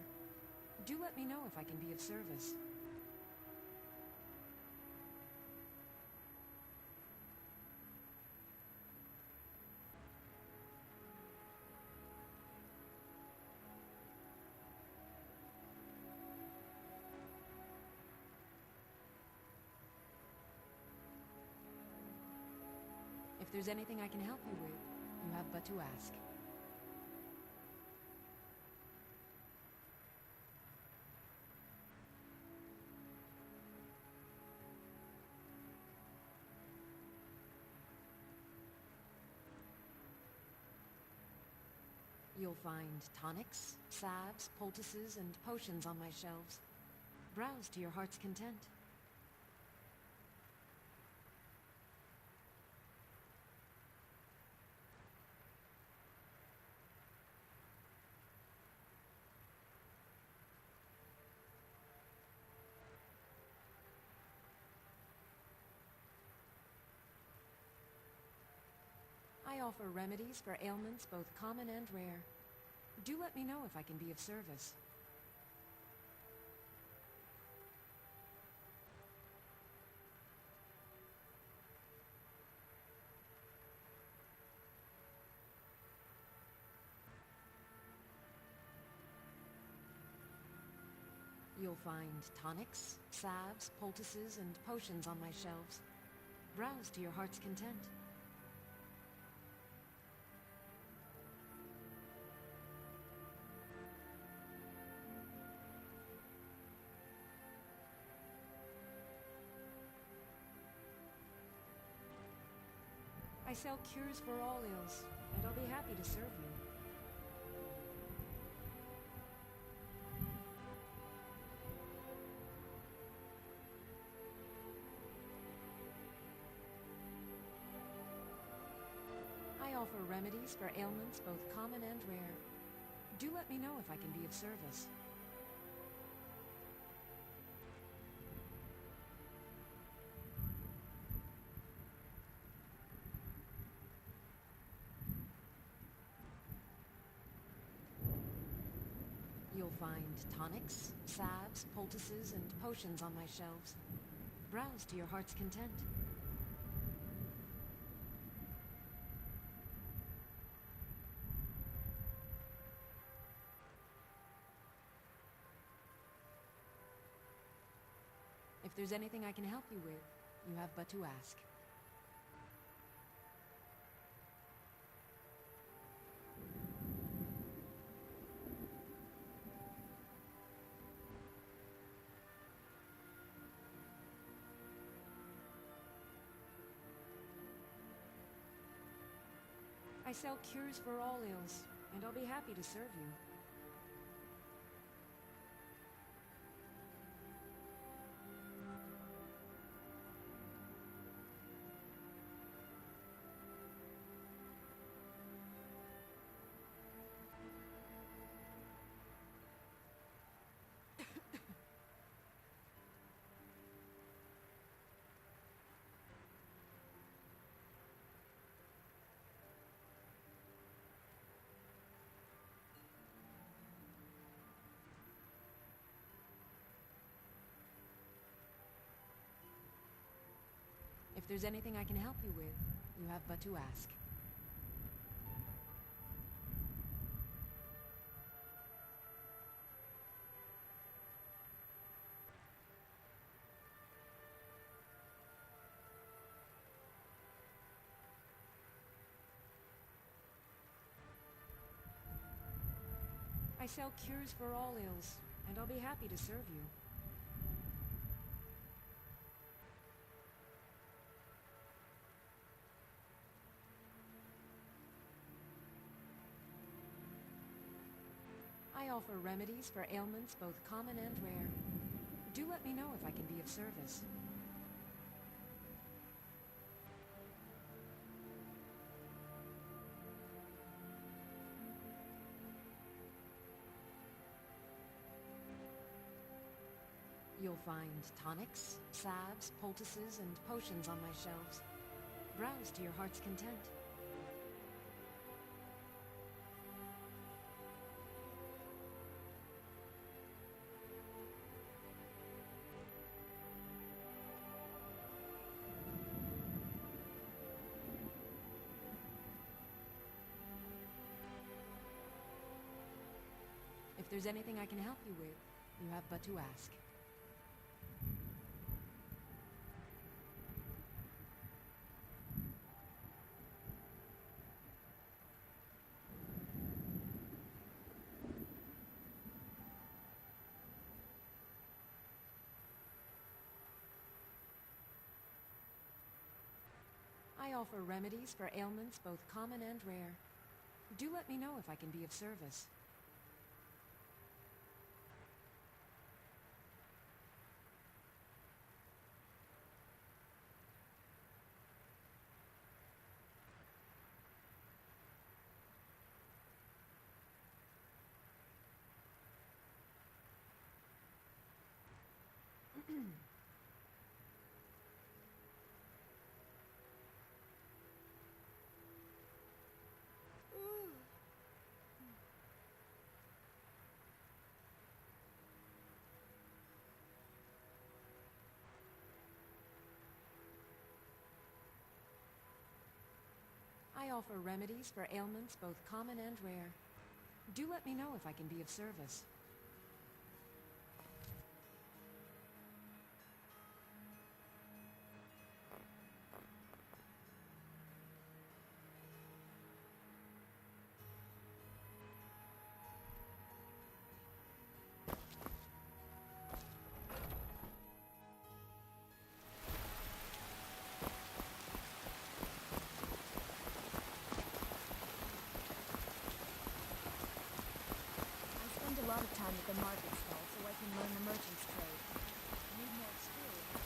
Do let me know if I can be of service. If there's anything I can help you with, you have but to ask. You'll find tonics, salves, poultices, and potions on my shelves. Browse to your heart's content. I offer remedies for ailments both common and rare. Do let me know if I can be of service. You'll find tonics, salves, poultices, and potions on my shelves. Browse to your heart's content. I sell cures for all ills, and I'll be happy to serve you. I offer remedies for ailments both common and rare. Do let me know if I can be of service. You'll find tonics, salves, poultices, and potions on my shelves. Browse to your heart's content. If there's anything I can help you with, you have but to ask. I sell cures for all ills, and I'll be happy to serve you. If there's anything I can help you with, you have but to ask. I sell cures for all ills, and I'll be happy to serve you. I offer remedies for ailments both common and rare. Do let me know if I can be of service. You'll find tonics, salves, poultices, and potions on my shelves. Browse to your heart's content. If there's anything I can help you with, you have but to ask. I offer remedies for ailments both common and rare. Do let me know if I can be of service. I offer remedies for ailments both common and rare. Do let me know if I can be of service. A lot of time at the market stall so I can learn the merchant's trade. I need more experience.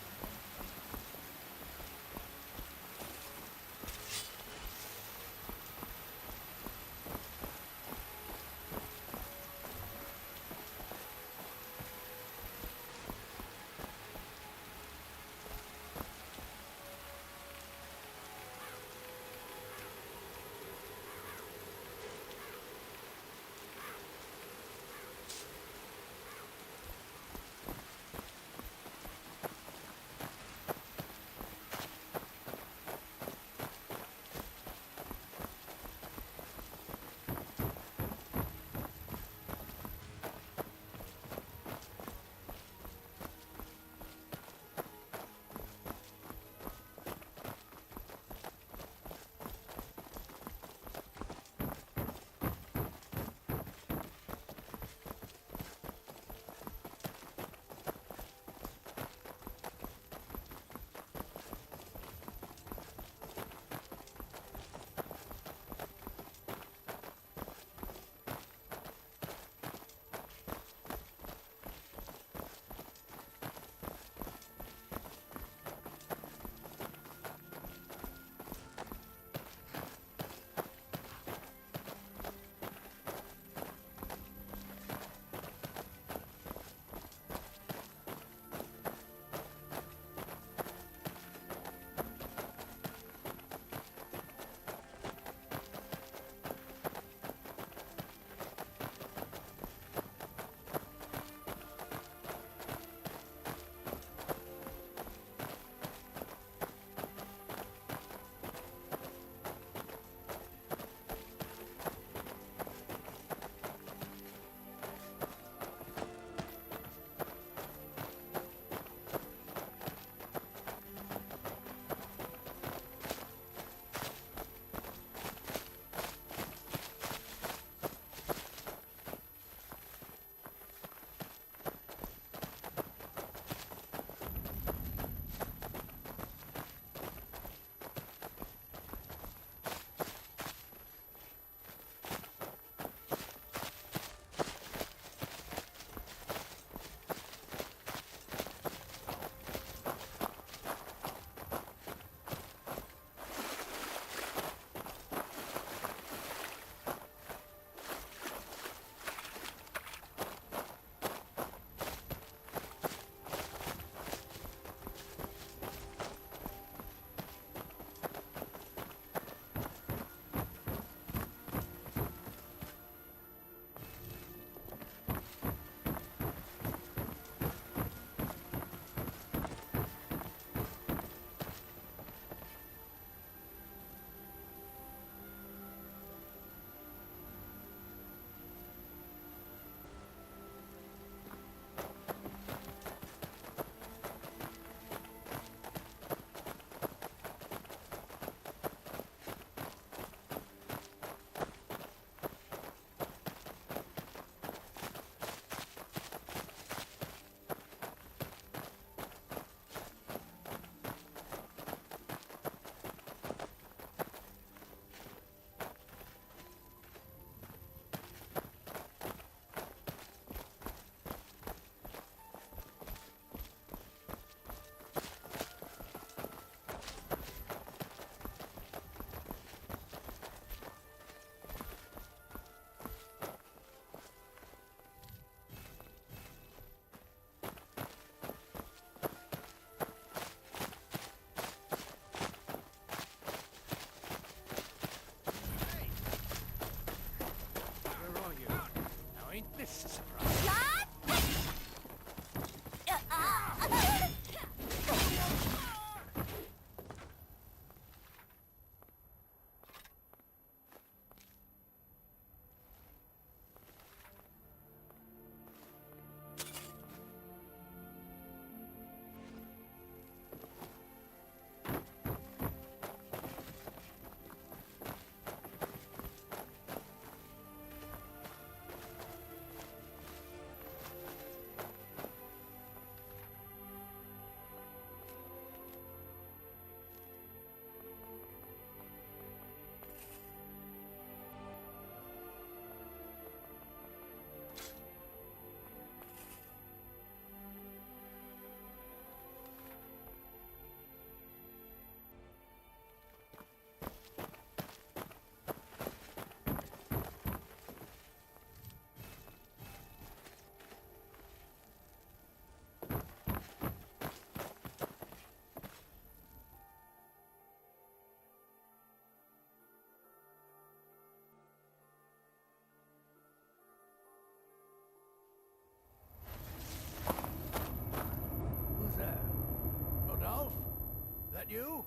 That you?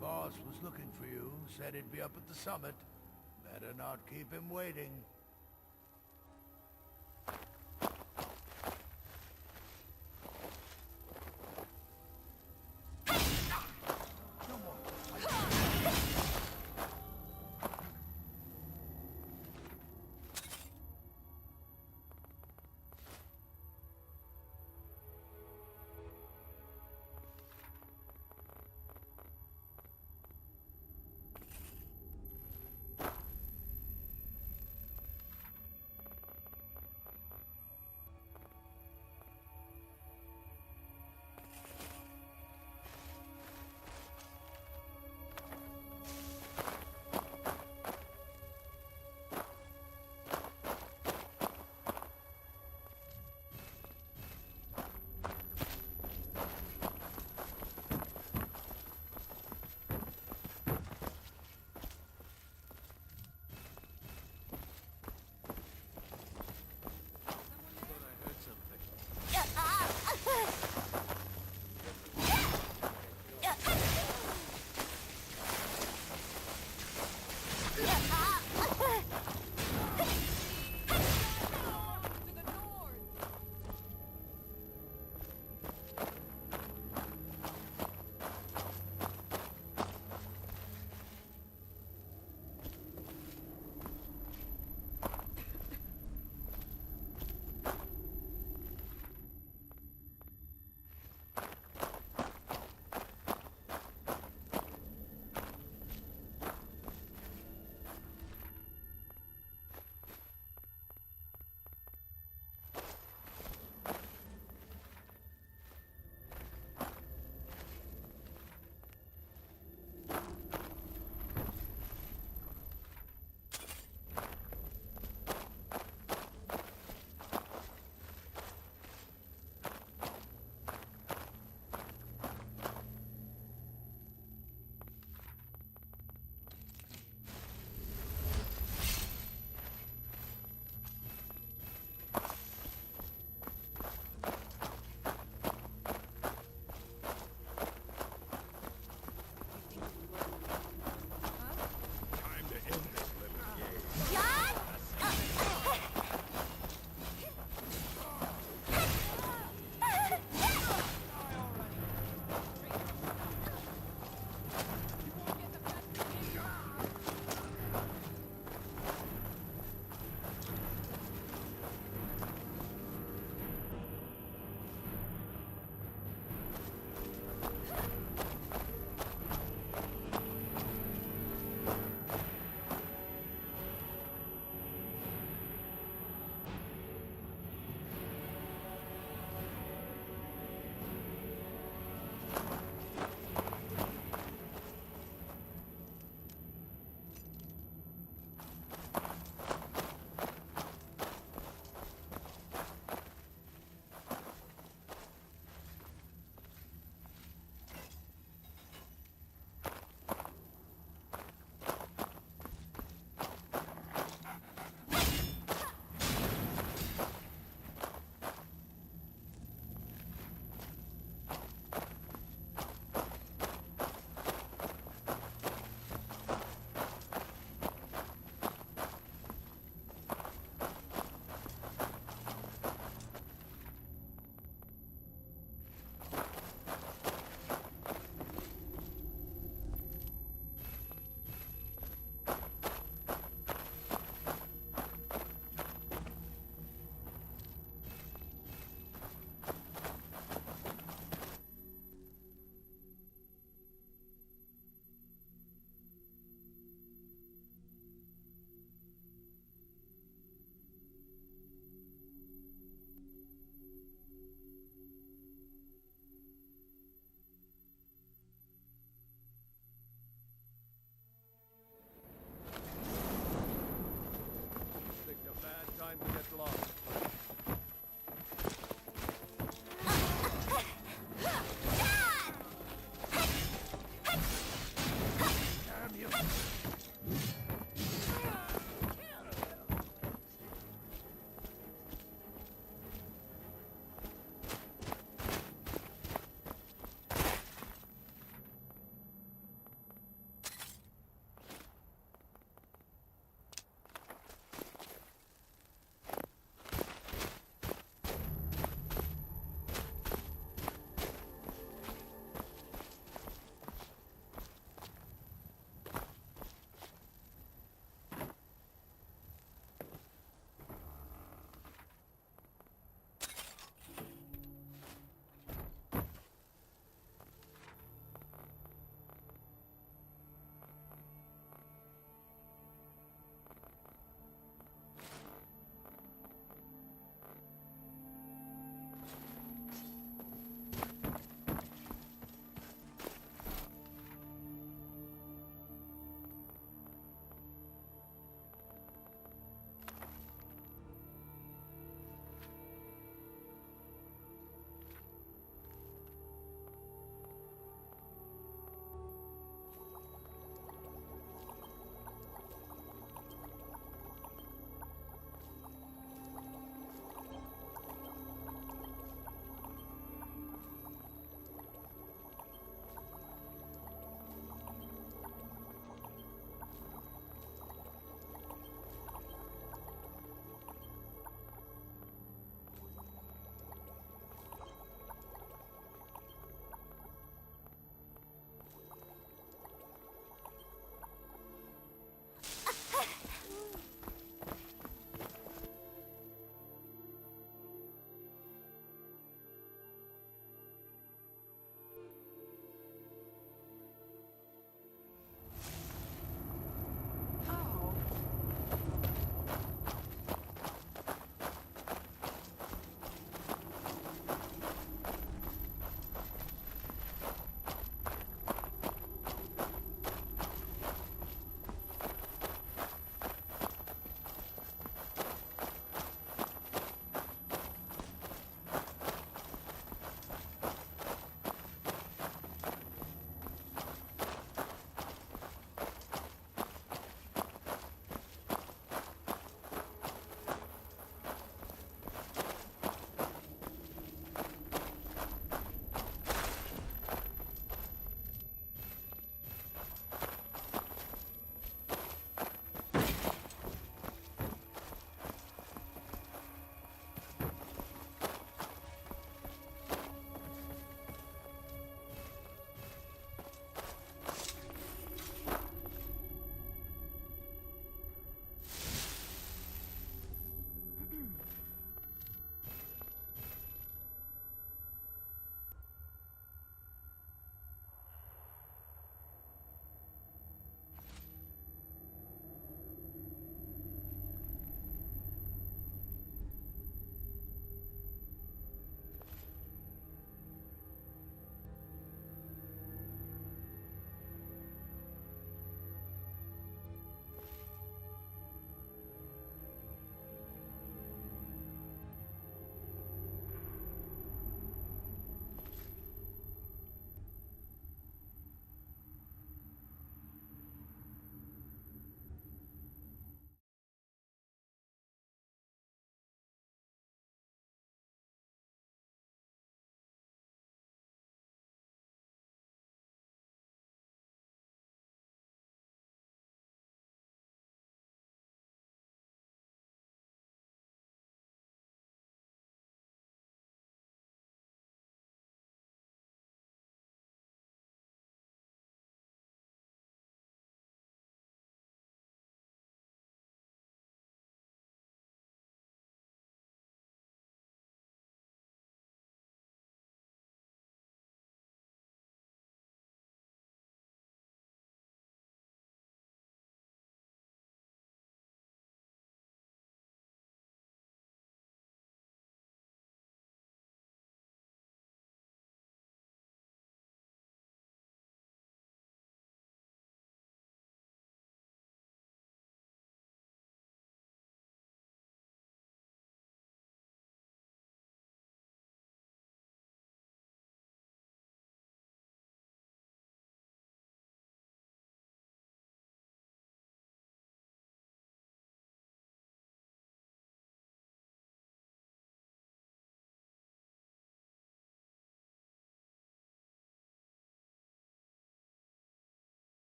Boss was looking for you. Said he'd be up at the summit. Better not keep him waiting.